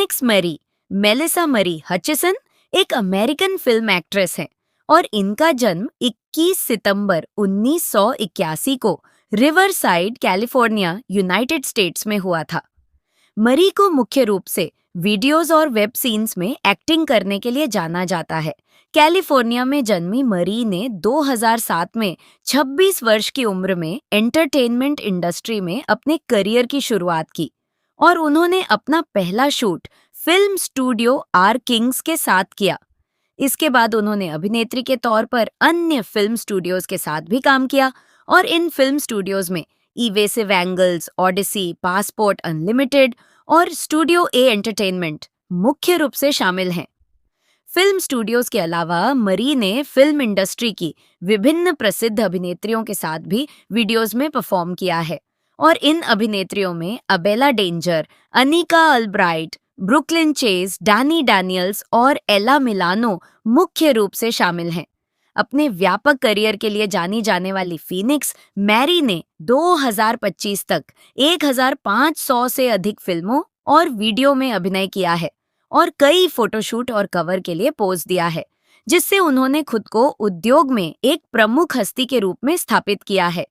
Phoenix Mary, Melissa मरी Hutchison एक American film actress हैं और इनका जन्म 21 सितंबर 1981 को रिवरसाइड, कैलिफोर्निया, यूनाइटेड स्टेट्स में हुआ था। मरी को मुख्य रूप से वीडियोस और वेब सीन्स में एक्टिंग करने के लिए जाना जाता है। कैलिफोर्निया में जन्मी मरी ने 2007 में 26 वर्ष की उम्र में एंटरटेनमेंट इंडस्ट्री में अपने करियर की शुरुआत की और उन्होंने अपना पहला shoot film studio R Kings के साथ किया। इसके बाद उन्होंने अभिनेत्री के तौर पर अन्य फिल्म स्टूडियोज के साथ भी काम किया और इन फिल्म स्टूडियोज में Evasive Angles, Odyssey, Passport Unlimited और स्टूडियो ए एंटरटेनमेंट मुख्य रूप से शामिल हैं। फिल्म स्टूडियोज के अलावा मरी ने फिल्म इंडस्ट्री की विभिन्न प्रसिद्ध अभिनेत्रियों के साथ भी वीडियोज में परफॉर्म किया है और इन अभिनेत्रियों में Abella Danger, Anikka Albrite, Brooklyn Chase, Dani Daniels और एला मिलानो मुख्य रूप से शामिल हैं। अपने व्यापक करियर के लिए जानी जाने वाली फीनिक्स मैरी ने 2025 तक 1500 से अधिक फिल्मों और वीडियो में अभिनय किया है और कई फोटोशूट और कवर के लिए पोज दिया है, जिससे उन्होंने खुद को उद्योग में एक प्रमुख हस्ती के रूप में स्थापित किया है।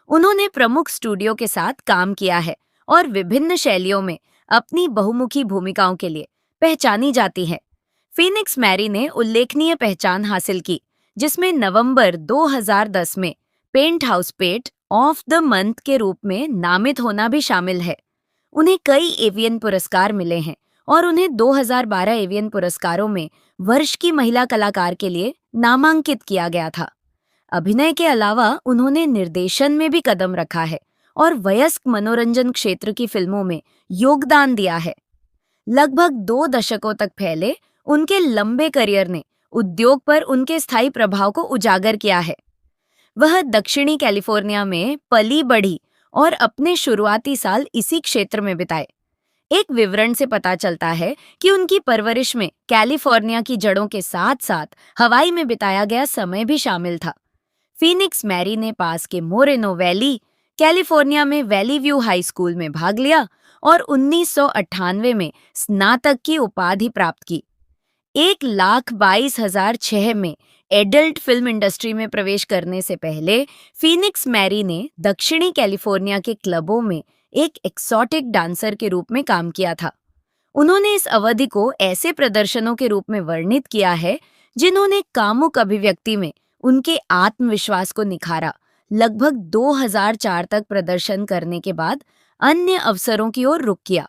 उन्होंने प्रमुख स्टूडियो के साथ काम किया है और विभिन्न शैलियों में अपनी बहुमुखी भूमिकाओं के लिए पहचानी जाती है। फीनिक्स मैरी ने उल्लेखनीय पहचान हासिल की, जिसमें नवंबर 2010 में Penthouse pet of the month के रूप में नामित होना भी शामिल है। उन्हें कई एवियन पुरस्कार मिले हैं और उन्हें 2012 एवियन पुरस्कारों में वर्ष की महिला कलाकार के लिए नामांकित किया गया था। अभिनय के अलावा उन्होंने निर्देशन में भी कदम रखा है और वयस्क मनोरंजन क्षेत्र की फिल्मों में योगदान दिया है। लगभग 2 दशकों तक फैले उनके लंबे करियर ने उद्योग पर उनके स्थायी प्रभाव को उजागर किया है। वह दक्षिणी कैलिफोर्निया में पली बढ़ी और अपने शुरुआती साल इसी क्षेत्र में बिताए। एक विवरण से पता चलता है कि उनकी परवरिश में कैलिफोर्निया की जड़ों के साथ साथ हवाई में बिताया गया समय भी शामिल था। फीनिक्स मैरी ने पास के मोरेनो वैली, कैलिफोर्निया में वैली व्यू हाई स्कूल में भाग लिया और 1998 में स्नातक की उपाधि प्राप्त की। 1,22,006 में एडल्ट फिल्म इंडस्ट्री में प्रवेश करने से पहले फीनिक्स मैरी ने दक्षिणी कैलिफोर्निया के क्लबों में एक एक्सोटिक डांसर के रूप में काम किया था। उन्होंने इस अवधि को ऐसे प्रदर्शनों के रूप में वर्णित किया है जिन्होंने कामुक अभिव्यक्ति में उनके आत्मविश्वास को निखारा। लगभग 2004 तक प्रदर्शन करने के बाद अन्य अवसरों की ओर रुख किया।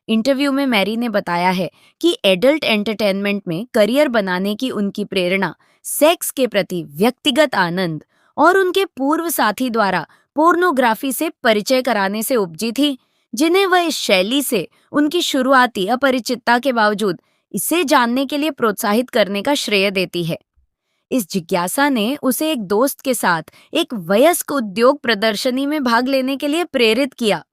इंटरव्यू में मैरी ने बताया है कि एडल्ट एंटरटेनमेंट में करियर बनाने की उनकी प्रेरणा सेक्स के प्रति व्यक्तिगत आनंद और उनके पूर्व साथी द्वारा पोर्नोग्राफी से परिचय कराने से उपजी थी, जिन्हें वह इस शैली से उनकी शुरुआती अपरिचितता के बावजूद इसे जानने के लिए प्रोत्साहित करने का श्रेय देती है। इस जिज्ञासा ने उसे एक दोस्त के साथ एक वयस्क उद्योग प्रदर्शनी में भाग लेने के लिए प्रेरित किया,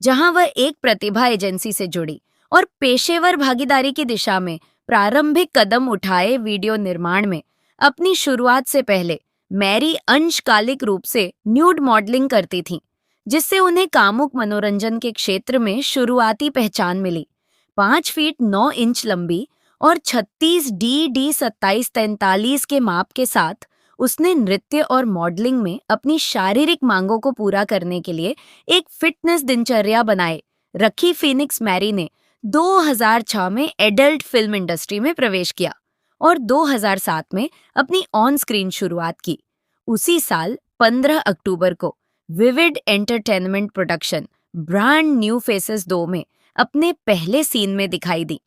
जहां वह एक प्रतिभा एजेंसी से जुड़ी और पेशेवर भागीदारी की दिशा में प्रारंभिक कदम उठाए। वीडियो निर्माण में अपनी शुरुआत से पहले मैरी अंशकालिक रूप से न्यूड मॉडलिंग करती थीं, जिससे उन्हें कामुक मनोरंजन के क्षेत्र में शुरुआती पहचान मिली। 5 फीट 9 इंच लंबी और 36 DD 2743 के माप के साथ उसने नृत्य और मॉडलिंग में अपनी शारीरिक मांगों को पूरा करने के लिए एक फिटनेस दिनचर्या बनाए रखी। फीनिक्स मैरी ने 2006 में एडल्ट फिल्म इंडस्ट्री में प्रवेश किया और 2007 में अपनी ऑन स्क्रीन शुरुआत की। उसी साल 15 अक्टूबर को vivid entertainment production brand new faces 2 में अपने पहले सीन में दिखाई दी।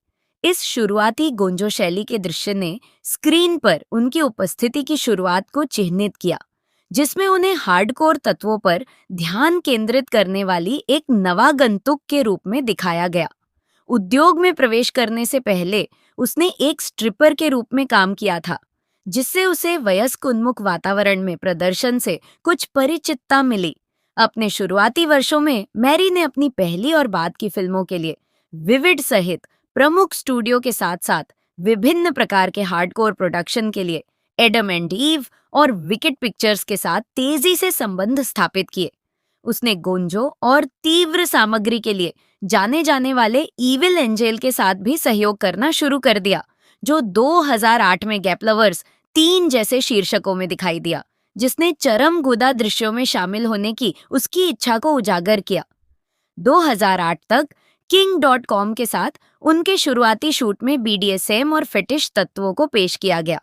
इस शुरुआती गोंजो शैली के दृश्य ने स्क्रीन पर उनकी उपस्थिति की शुरुआत को चिह्नित किया, जिसमें उन्हें हार्डकोर तत्वों पर ध्यान केंद्रित करने वाली एक नवागंतुक के रूप में दिखाया गया। उद्योग में प्रवेश करने से पहले उसने एक स्ट्रिपर के रूप में काम किया था, जिससे उसे वयस्क उन्मुख वातावरण में प्रदर्शन से कुछ परिचितता मिली। अपने शुरुआती वर्षों में मैरी ने अपनी पहली और बाद की फिल्मों के लिए विविड सहित प्रमुख स्टूडियो के साथ साथ विभिन्न प्रकार के हार्डकोर प्रोडक्शन के लिए एडम एंड ईव और विकेट पिक्चर्स के साथ तेजी से संबंध स्थापित किए। उसने गोंजो और तीव्र सामग्री के लिए जाने जाने वाले इविल एंजेल के साथ भी सहयोग करना शुरू कर दिया, जो 2008 में गैप लवर्स 3 जैसे शीर्षकों में दिखाई दिया, जिसने चरम गुदा दृश्यों में शामिल होने की उसकी इच्छा को उजागर किया। 2008 तक King.com के साथ उनके शुरुआती शूट में BDSM और फेटिश तत्वों को पेश किया गया,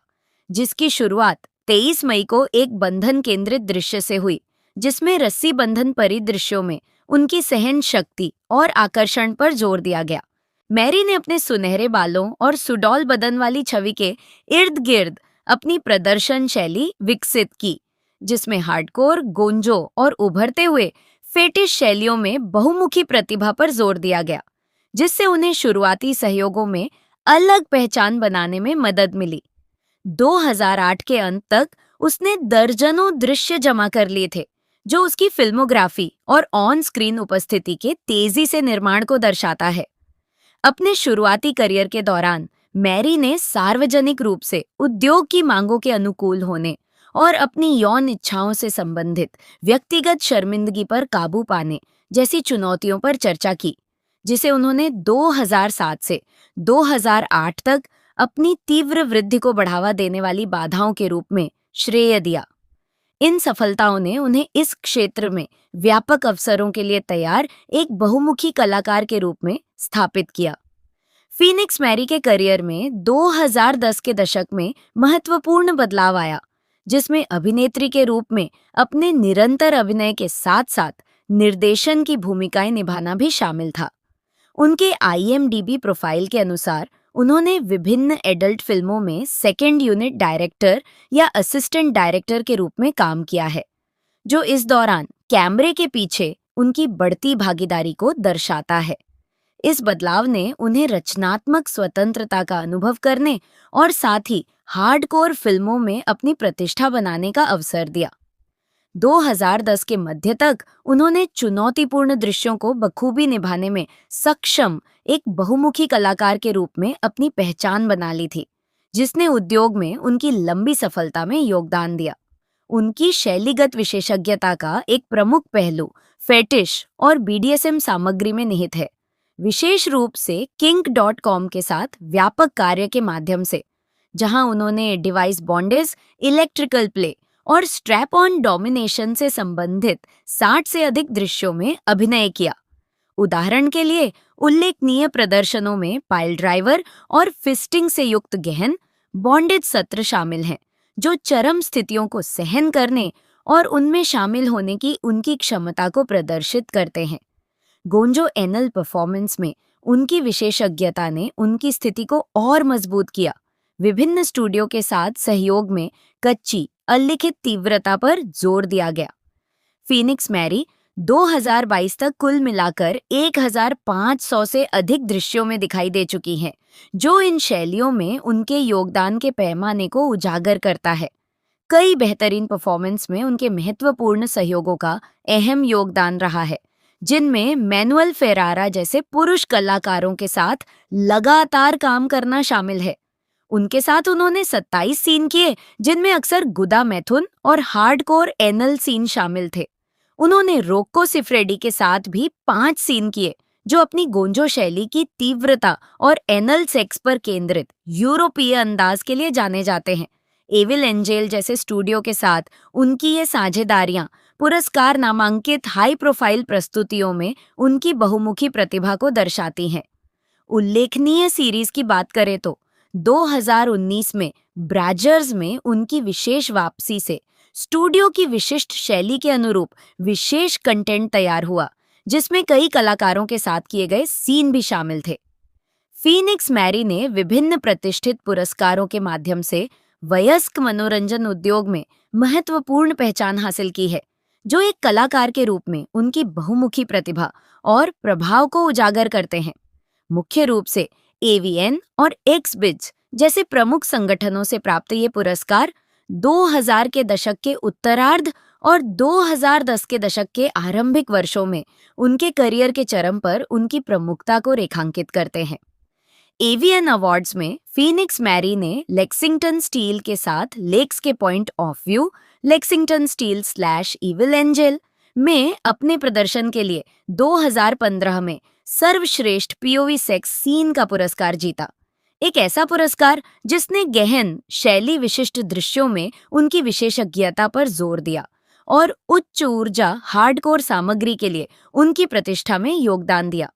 जिसकी शुरुआत 23 मई को एक बंधन केंद्रित दृश्य से हुई, जिसमें रस्सी बंधन परिदृश्यों में उनकी सहन शक्ति और आकर्षण पर जोर दिया गया। मैरी ने अपने सुनहरे बालों और सुडौल बदन वाली छवि के इर्द गिर्द अपनी प्रदर्शन शैली विकसित की, जिसमें हार्डकोर, गोंजो और उभरते हुए फेटिश शैलियों में बहुमुखी प्रतिभा पर जोर दिया गया, जिससे उन्हें शुरुआती सहयोगों में अलग पहचान बनाने में मदद मिली। 2008 के अंत तक उसने दर्जनों दृश्य जमा कर लिए थे, जो उसकी फिल्मोग्राफी और ऑन स्क्रीन उपस्थिति के तेजी से निर्माण को दर्शाता है। अपने शुरुआती करियर के दौरान मैरी ने सार्वजनिक रूप से उद्योग की मांगों के अनुकूल होने और अपनी यौन इच्छाओं से संबंधित व्यक्तिगत शर्मिंदगी पर काबू पाने जैसी चुनौतियों पर चर्चा की, जिसे उन्होंने 2007 से 2008 तक अपनी तीव्र वृद्धि को बढ़ावा देने वाली बाधाओं के रूप में श्रेय दिया। इन सफलताओं ने उन्हें इस क्षेत्र में व्यापक अवसरों के लिए तैयार एक बहुमुखी कलाकार के रूप में स्थापित किया। फीनिक्स मैरी के करियर में 2010 के दशक में महत्वपूर्ण बदलाव आया, जिसमें अभिनेत्री के रूप में अपने निरंतर अभिनय के साथ साथ निर्देशन की भूमिकाएं निभाना भी शामिल था। उनके IMDb प्रोफाइल के अनुसार उन्होंने विभिन्न एडल्ट फिल्मों में सेकंड यूनिट डायरेक्टर या असिस्टेंट डायरेक्टर के रूप में काम किया है, जो इस दौरान कैमरे के पीछे उनकी बढ़ती भागीदारी को दर्शाता है। इस बदलाव ने उन्हें रचनात्मक स्वतंत्रता का अनुभव करने और साथ ही हार्डकोर फिल्मों में अपनी प्रतिष्ठा बनाने का अवसर दिया। 2010 के मध्य तक उन्होंने चुनौतीपूर्ण दृश्यों को बखूबी निभाने में सक्षम एक बहुमुखी कलाकार के रूप में अपनी पहचान बना ली थी, जिसने उद्योग में उनकी लंबी सफलता में योगदान दिया। उनकी शैलीगत विशेषज्ञता का एक प्रमुख पहलू फेटिश और BDSM सामग्री में निहित है, विशेष रूप से Kink.com के साथ व्यापक कार्य के माध्यम से, जहां उन्होंने डिवाइस बॉन्डेज, इलेक्ट्रिकल प्ले और स्ट्रैप ऑन डोमिनेशन से संबंधित 60 से अधिक दृश्यों में अभिनय किया। उदाहरण के लिए उल्लेखनीय प्रदर्शनों में पाइल ड्राइवर और फिस्टिंग से युक्त गहन बॉन्डेज सत्र शामिल हैं, जो चरम स्थितियों को सहन करने और उनमें शामिल होने की उनकी क्षमता को प्रदर्शित करते हैं। गोंजो एनल परफॉर्मेंस में उनकी विशेषज्ञता ने उनकी स्थिति को और मजबूत किया। विभिन्न स्टूडियो के साथ सहयोग में कच्ची अलिखित तीव्रता पर जोर दिया गया। फीनिक्स मैरी 2022 तक कुल मिलाकर 1500 से अधिक दृश्यों में दिखाई दे चुकी हैं, जो इन शैलियों में उनके योगदान के पैमाने को उजागर करता है। कई बेहतरीन परफॉर्मेंस में उनके महत्वपूर्ण सहयोगों का अहम योगदान रहा है, जिनमें मैनुअल फेरारा जैसे पुरुष कलाकारों के साथ लगातार काम करना शामिल है। उनके साथ उन्होंने 27 सीन किए, जिनमें अक्सर गुदा मैथुन और हार्डकोर एनल सीन शामिल थे। उन्होंने रोक्को सिफ्रेडी के साथ भी 5 सीन किए, जो अपनी गोंजो शैली की तीव्रता और एनल सेक्स पर केंद्रित यूरोपीय अंदाज के लिए जाने जाते हैं। एविल एंजेल जैसे स्टूडियो के साथ उनकी ये साझेदारियां पुरस्कार नामांकित हाई प्रोफाइल प्रस्तुतियों में उनकी बहुमुखी प्रतिभा को दर्शाती हैं। उल्लेखनीय सीरीज की बात करें तो 2019 में ब्राजर्स में उनकी विशेष वापसी से स्टूडियो की विशिष्ट शैली के अनुरूप विशेष कंटेंट तैयार हुआ, जिसमें कई कलाकारों के साथ किए गए सीन भी शामिल थे। फीनिक्स मैरी ने विभिन्न प्रतिष्ठित पुरस्कारों के माध्यम से वयस्क मनोरंजन उद्योग में महत्वपूर्ण पहचान हासिल की है, जो एक कलाकार के रूप में उनकी बहुमुखी प्रतिभा और प्रभाव को उजागर करते हैं। मुख्य रूप से AVN और XBIZ जैसे प्रमुख संगठनों से प्राप्त ये पुरस्कार 2000 के दशक के उत्तरार्ध और 2010 के दशक के आरंभिक वर्षों में उनके करियर के चरम पर उनकी प्रमुखता को रेखांकित करते हैं। AVN अवार्ड्स में फीनिक्स मैरी ने लेक्सिंगटन स्टील के साथ लेक्स के point of view, Lexington steel / evil angel, में अपने प्रदर्शन के लिए 2015 में सर्वश्रेष्ठ पीओवी सेक्स सीन का पुरस्कार जीता। एक ऐसा पुरस्कार जिसने गहन शैली विशिष्ट दृश्यों में उनकी विशेषज्ञता पर जोर दिया और उच्च ऊर्जा हार्डकोर सामग्री के लिए उनकी प्रतिष्ठा में योगदान दिया।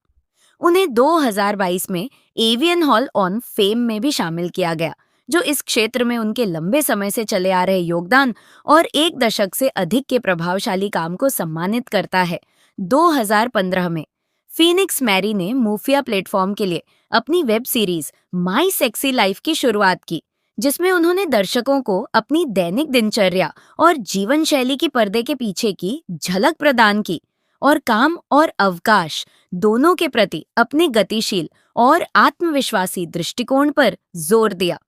उन्हें 2022 में एवियन हॉल ऑन फेम में भी शामिल किया गया, जो इस क्षेत्र में उनके लंबे समय से चले आ रहे योगदान और एक दशक से अधिक के प्रभावशाली काम को सम्मानित करता है। 2015 में फीनिक्स मैरी ने मूफिया प्लेटफॉर्म के लिए अपनी वेब सीरीज माई सेक्सी लाइफ की शुरुआत की, जिसमें उन्होंने दर्शकों को अपनी दैनिक दिनचर्या और जीवन शैली की पर्दे के पीछे की झलक प्रदान की और काम और अवकाश दोनों के प्रति अपने गतिशील और आत्मविश्वासी दृष्टिकोण पर जोर दिया।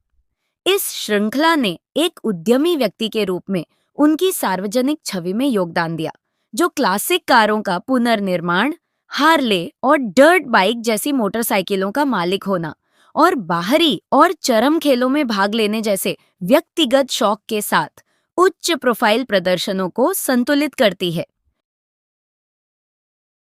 इस श्रृंखला ने एक उद्यमी व्यक्ति के रूप में उनकी सार्वजनिक छवि में योगदान दिया, जो क्लासिक कारों का पुनर्निर्माण, हार्ले और डर्ट बाइक जैसी मोटरसाइकिलों का मालिक होना और बाहरी और चरम खेलों में भाग लेने जैसे व्यक्तिगत शौक के साथ उच्च प्रोफाइल प्रदर्शनों को संतुलित करती है।